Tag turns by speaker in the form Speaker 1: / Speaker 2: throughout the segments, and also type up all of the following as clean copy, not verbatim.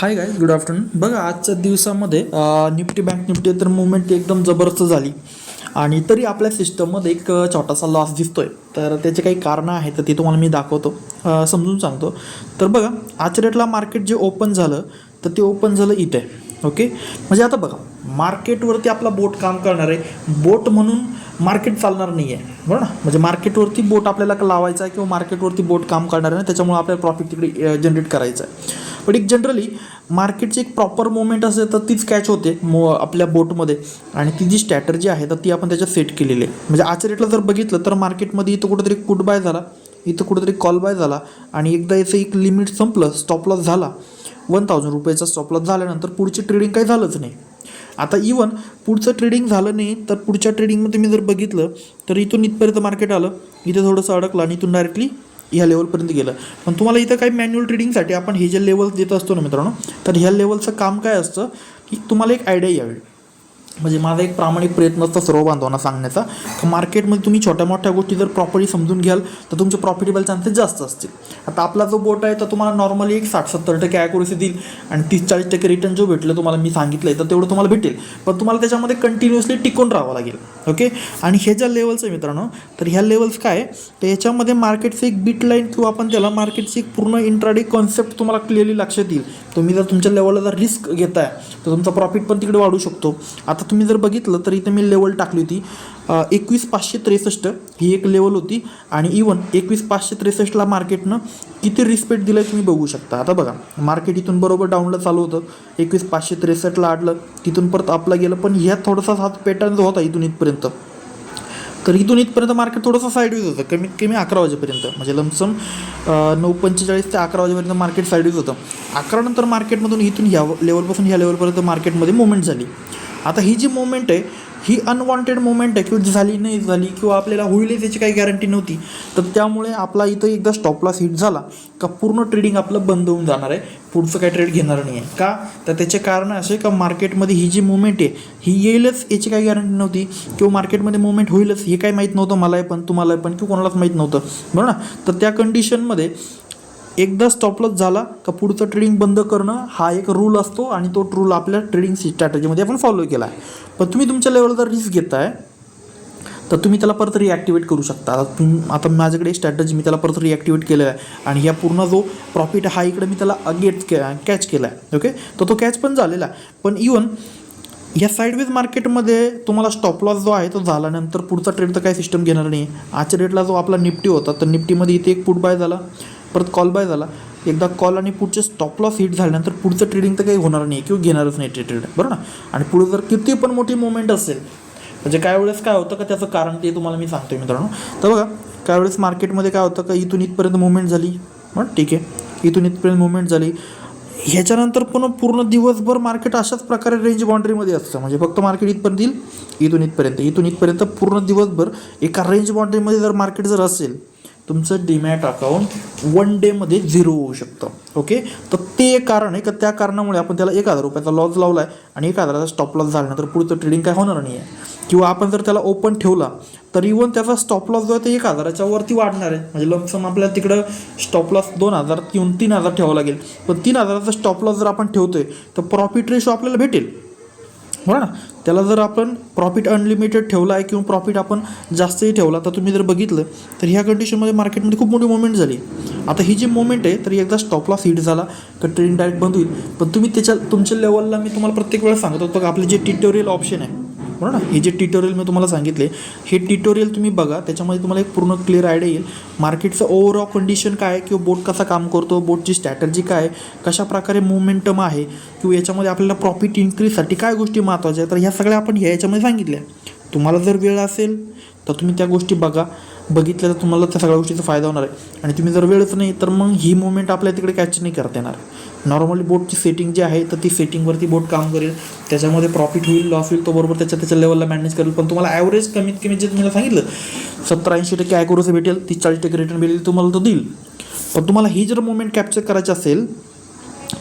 Speaker 1: Hi guys, good afternoon. बघा, आजच्या दिवसामध्ये निफ्टी बँक निफ्टी तर मुवमेंट एकदम जबरदस्त झाली आणि तरी आपल्या सिस्टममध्ये एक छोटासा लॉस दिसतोय. तर त्याचे काही कारणं आहेत, तर ते तुम्हाला मी दाखवतो, समजून सांगतो. तर बघा, आजच्या डेटला मार्केट जे ओपन झालं तर ते ओपन झालं इथे. ओके, म्हणजे आता बघा, मार्केटवरती आपला बोट काम करणार आहे. बोट म्हणून मार्केट चालणार नाही आहे, बरं ना. म्हणजे मार्केटवरती बोट आपल्याला लावायचा आहे किंवा मार्केटवरती बोट काम करणार आहे, त्याच्यामुळे आपल्याला प्रॉफिट तिकडे जनरेट करायचं आहे. पण एक जनरली मार्केटची एक प्रॉपर मुवमेंट असेल तर तीच कॅच होते आपल्या बोटमध्ये, आणि ती जी स्ट्रॅटर्जी आहे तर ती आपण त्याच्यात सेट केलेली आहे. म्हणजे आजच्या रेटला जर बघितलं तर मार्केटमध्ये इथं कुठेतरी पुट बाय झाला, इथं कुठेतरी कॉल बाय झाला, आणि एकदा याचं एक लिमिट संपलं, स्टॉप लॉस झाला 1000 रुपयाचा स्टॉप लॉस झाल्यानंतर पुढची ट्रेडिंग काही झालंच नाही. आता इवन पुढचं ट्रेडिंग झालं नाही तर पुढच्या ट्रेडिंगमध्ये मी जर बघितलं तर इथून इथपर्यंत मार्केट आलं, इथे थोडंसं अडकलं आणि इथून डायरेक्टली ह्या लेवलपर्यंत गेलं. पण तुम्हाला इथं काही मॅन्युअल ट्रेडिंगसाठी आपण हे जे लेवल्स देत असतो ना मित्रांनो, तर ह्या लेवलचं काम काय असतं की तुम्हाला एक आयडिया यावी. म्हणजे माझा एक प्रामाणिक प्रयत्न असतो सर्व बांधवांना सांगण्याचा, तर मार्केटमध्ये तुम्ही छोट्या मोठ्या गोष्टी जर प्रॉपर्ली समजून घ्याल तर तुमचे प्रॉफिटेबल चान्सेस जास्त असतील. आता आपला जो बोट आहे तर तुम्हाला नॉर्मली एक 60-70% ॲक्युरेसी देईल आणि 30-40% रिटर्न जो भेटलं तुम्हाला मी सांगितलं आहे तर तेवढं तुम्हाला भेटेल. पण तुम्हाला त्याच्यामध्ये कंटिन्युअसली टिकून राहावं लागेल. ओके, आणि हे ज्या लेवल्स आहे मित्रांनो, तर ह्या लेवल्स काय तर याच्यामध्ये मार्केटचं एक बिट लाईन किंवा आपण त्याला मार्केटची एक पूर्ण इंट्राडे कॉन्सेप्ट तुम्हाला क्लिअरली लक्षात येईल. तुम्ही जर तुमच्या लेवलला जर रिस्क घेताय तर तुमचा प्रॉफिट पण तिकडे वाढू शकतो. आता तुम्ही जर बघितलं तर इथे मी लेवल टाकली होती 21,563, ही एक लेवल होती. आणि इवन 21,563ला मार्केटनं किती रिस्पेक्ट दिलं तुम्ही बघू शकता. आता बघा, मार्केट इथून बरोबर डाऊनला चालू होतं, 21,563ला अडलं, तिथून परत आपला गेलं. पण ह्यात थोडासा हात पॅटर्न जो होता इथून इथपर्यंत, तर इथून इथपर्यंत मार्केट थोडंसं साईडवेज होतं, कमीत कमी 11 वाजेपर्यंत. म्हणजे लमसम 9:45 ते 11 वाजेपर्यंत मार्केट साईडवेज होतं. 11 नंतर मार्केटमधून इथून ह्या लेवलपासून ह्या लेवलपर्यंत मार्केटमध्ये मुवमेंट झाली. आता ही जी मुवमेंट आहे ही अनवॉन्टेड मुवमेंट आहे, किंवा झाली नाही झाली किंवा आपल्याला होईल त्याची काही गॅरंटी नव्हती. तर त्यामुळे आपला इथं एकदा स्टॉप लॉस हिट झाला का पूर्ण ट्रेडिंग आपलं बंद होऊन जाणार आहे, पुढचं काही ट्रेड घेणार नाही आहे. का तर त्याचे कारण असे का मार्केटमध्ये ही जी मुवमेंट आहे ही येईलच याची काही गॅरंटी नव्हती, किंवा मार्केटमध्ये मुवमेंट होईलच हे काही माहीत नव्हतं, मलाही पण तुम्हालाही पण, किंवा कोणालाच माहीत नव्हतं, बरं ना. तर त्या कंडिशनमध्ये एकदा स्टॉप लॉस झाला का पुढचं ट्रेडिंग बंद करणं हा एक रूल असतो, आणि तो रूल आपल्या ट्रेडिंग स्ट्रॅटेजीमध्ये आपण फॉलो केला आहे. पण तुम्ही तुमच्या लेवलला जर रिस्क घेताय तर तुम्ही त्याला परत रिॲक्टिवेट करू शकता. आता माझ्याकडे स्ट्रॅटेजी मी त्याला परत रिॲक्टिवेट केलं आहे, आणि ह्या पूर्ण जो प्रॉफिट हा इकडे मी त्याला कॅच केला आहे. ओके, तर तो कॅच पण झालेला आहे. पण इवन या साईडवेज मार्केटमध्ये तुम्हाला स्टॉप लॉस जो आहे तो झाल्यानंतर पुढचा ट्रेड तर काही सिस्टम घेणार नाही. आजच्या डेटला जो आपला निफ्टी होता तर निफ्टीमध्ये इथे एक पुट बाय झाला, परत कॉल बाय झाला. एकदा कॉल आणि पुढचे स्टॉप लॉस हिट झाल्यानंतर पुढचं ट्रेडिंग तर काही होणार नाही किंवा घेणारच नाही ट्रेड, बरं ना. आणि पुढे जर किती पण मोठी मुवमेंट असेल, म्हणजे काय वेळेस काय होतं का त्याचं कारण ते तुम्हाला मी सांगतो मित्रांनो. तर बघा, काय वेळेस मार्केटमध्ये काय होतं का इथून इथपर्यंत मुवमेंट झाली, बरं ठीक आहे, इथून इथपर्यंत मुवमेंट झाली. ह्याच्यानंतर पण पूर्ण दिवसभर मार्केट अशाच प्रकारे रेंज बाउंड्रीमध्ये असतं. म्हणजे फक्त मार्केट इथपर्यंत येईल, इथून इथपर्यंत पूर्ण दिवसभर एका रेंज बाउंड्रीमध्ये जर मार्केट जर असेल, तुमचं डीमॅट अकाउंट 1 डेमध्ये 0 होऊ शकतं. ओके, तर ते एक कारण आहे का त्या कारणामुळे आपण त्याला 1,000 रुपयाचा लॉस लावला आहे, आणि 1,000चा स्टॉप लॉस झाल्यानंतर पुढचं ट्रेडिंग काय होणार नाही आहे. किंवा आपण जर त्याला ओपन ठेवला तर इवन त्याचा स्टॉप लॉस जो आहे ते 1,000च्या वरती वाढणार आहे. म्हणजे लमसम आपल्याला तिकडं स्टॉप लॉस 2,000 किंवा 3,000 ठेवावं लागेल. पण 3,000चा स्टॉप लॉस जर आपण ठेवतोय तर प्रॉफिट रेशो आपल्याला भेटेल, बरं ना. त्याला जर आपण प्रॉफिट अनलिमिटेड ठेवला आहे किंवा प्रॉफिट आपण जास्तही ठेवला, तर तुम्ही जर बघितलं तर ह्या कंडिशनमध्ये मार्केटमध्ये खूप मोठी मुवमेंट झाली. आता ही जी मुवमेंट आहे तर एकदा स्टॉप लॉस हिट झाला तर ट्रेडिंग डायरेक्ट बंद होईल. पण तुम्ही तुमच्या लेवलला मी तुम्हाला प्रत्येक वेळेस सांगत होतो का आपले जे ट्युटोरियल ऑप्शन आहे, बरं ना, हे जे ट्युटोरियल मी तुम्हाला सांगितले हे ट्युटोरियल तुम्ही बघा, त्याच्यामध्ये तुम्हाला एक पूर्ण क्लिअर आयडिया येईल मार्केटचं ओव्हरऑल कंडिशन काय आहे, किंवा बोट कसा काम करतो, बोटची स्ट्रॅटर्जी काय आहे, कशा प्रकारे मुवमेंटम आहे, किंवा याच्यामध्ये आपल्याला प्रॉफिट इन्क्रीजसाठी काय गोष्टी महत्त्वाच्या आहेत. तर ह्या सगळ्या आपण याच्यामध्ये सांगितल्या. तुम्हाला जर वेळ असेल तर तुम्ही त्या गोष्टी बघितल्या तर तुम्हाला त्या सगळ्या गोष्टीचा फायदा होणार आहे. आणि तुम्ही जर वेळच नाही तर मग ही मुवमेंट आपल्या तिकडे कॅच नाही करता येणार. नॉर्मली बोटची सेटिंग जी आहे तर ती सेटिंगवरती बोट काम करेल, त्याच्यामध्ये प्रॉफिट होईल लॉस होईल तो बरोबर त्याच्या लेवलला मॅनेज करेल. पण तुम्हाला ॲव्हरेज कमीत कमी जे तुम्हाला सांगितलं 70-80% ॲक्युरेसी भेटेल, 30-40% रिटर्न भेटेल, तुम्हाला तो देईल. पण तुम्हाला ही जर मुवमेंट कॅप्चर करायची असेल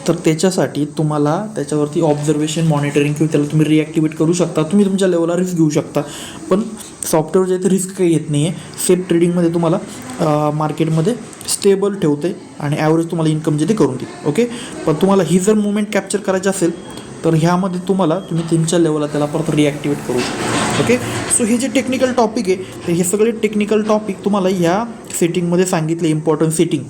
Speaker 1: तर त्याच्यासाठी तुम्हाला त्याच्यावरती ऑब्झर्वेशन मॉनिटरिंग किंवा त्याला तुम्ही रिॲक्टिवेट करू शकता. तुम्ही तुमच्या लेवलला रिस्क घेऊ शकता, पण सॉफ्टवेअर जे आहे ते रिस्क काही येत नाही आहे. सेफ ट्रेडिंगमध्ये तुम्हाला मार्केटमध्ये स्टेबल ठेवते आणि ॲव्हरेज तुम्हाला इन्कम जे ते करून देईल. ओके, पण तुम्हाला ही जर मुवमेंट कॅप्चर करायची असेल तर ह्यामध्ये तुम्ही तुमच्या लेवलला त्याला परत रिॲक्टिवेट करू शकता. ओके, सो हे जे टेक्निकल टॉपिक आहे तर हे सगळे टेक्निकल टॉपिक तुम्हाला ह्या सेटिंगमध्ये सांगितले, इम्पॉर्टंट सेटिंग.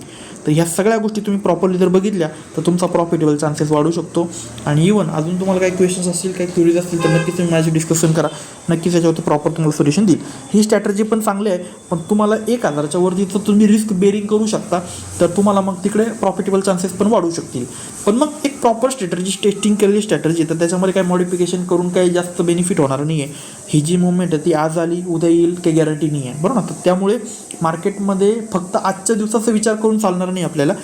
Speaker 1: तर ह्या सगळ्या गोष्टी तुम्ही प्रॉपरली जर बघितल्या तर तुमचा प्रॉफिटेबल चान्सेस वाढू शकतो. आणि इवन अजून तुम्हाला काही क्वेश्चन्स असतील, काही क्युरीज असतील तर नक्कीच तुम्ही माझी डिस्कशन करा. नक्कीच याच्यावरती प्रॉपर तुम्हाला सोल्युशन देईल. ही स्ट्रॅटर्जी पण चांगली आहे, पण तुम्हाला 1,000च्या वरती जर तुम्ही रिस्क बेरिंग करू शकता तर तुम्हाला मग तिकडे प्रॉफिटेबल चान्सेस पण वाढू शकतील. पण मग एक प्रॉपर स्ट्रॅटर्जी, टेस्टिंग केलेली स्ट्रॅटर्जी, तर त्याच्यामध्ये काही मॉडिफिकेशन करून काही जास्त बेनिफिट होणार नाही आहे. ही जी मुवमेंट आहे ती आज आली उद्या येईल काही गॅरंटी नाही आहे, बरोबर ना. तर त्यामुळे मार्केटमध्ये फक्त आजच्या दिवसाचा विचार करून चालणार नाही. आपल्याला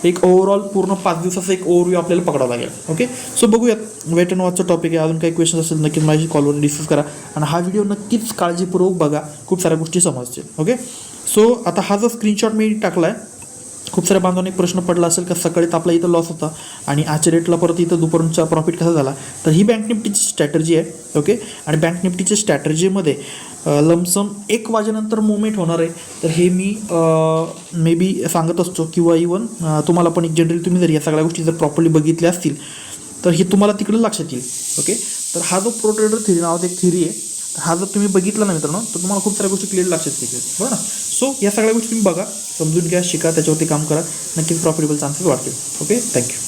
Speaker 1: एक ओव्हरऑल पूर्ण 5 दिवसाचा एक ओव्हरव्ह्यू आपल्याला पकडावा लागेल. ओके, सो बघूयात. वेट अँड वॉचचा टॉपिक आहे. अजून काही क्वेश्चन असेल नक्कीच माझी कॉलवर डिस्कस करा आणि हा व्हिडिओ नक्कीच काळजीपूर्वक बघा, खूप साऱ्या गोष्टी समजतील. ओके, सो आता हा जो स्क्रीनशॉट मी टाकला आहे, खूप साऱ्या बांधवांना एक प्रश्न पडला असेल का सकाळी तर आपला इथं लॉस होता आणि आजच्या डेटला परत इथं दुपारचा प्रॉफिट कसा झाला. तर ही बँक निफ्टीची स्ट्रॅटर्जी आहे. ओके, आणि बँक निफ्टीच्या स्ट्रॅटर्जीमध्ये लमसम 1 वाजेनंतर मुवमेंट होणार आहे. तर हे मी मे बी सांगत असतो किंवा इवन तुम्हाला पण एक जनरली तुम्ही जर या सगळ्या गोष्टी जर प्रॉपरली बघितल्या असतील तर हे तुम्हाला तिकडे लक्षात येईल. ओके, तर हा जो प्रो ट्रेडर थिअरी नावाचा एक थिअरी आहे, हा जर तुम्ही बघितला ना मित्रांनो तर तुम्हाला खूप साऱ्या गोष्टी क्लिअर लक्षात येतील, बरं ना. सो या सगळ्या गोष्टी तुम्ही बघा, समजून घ्या, शिका, त्याच्यावरती काम करा, नक्कीच प्रॉफिटेबल चान्सेस वाढतील. Okay, thank you.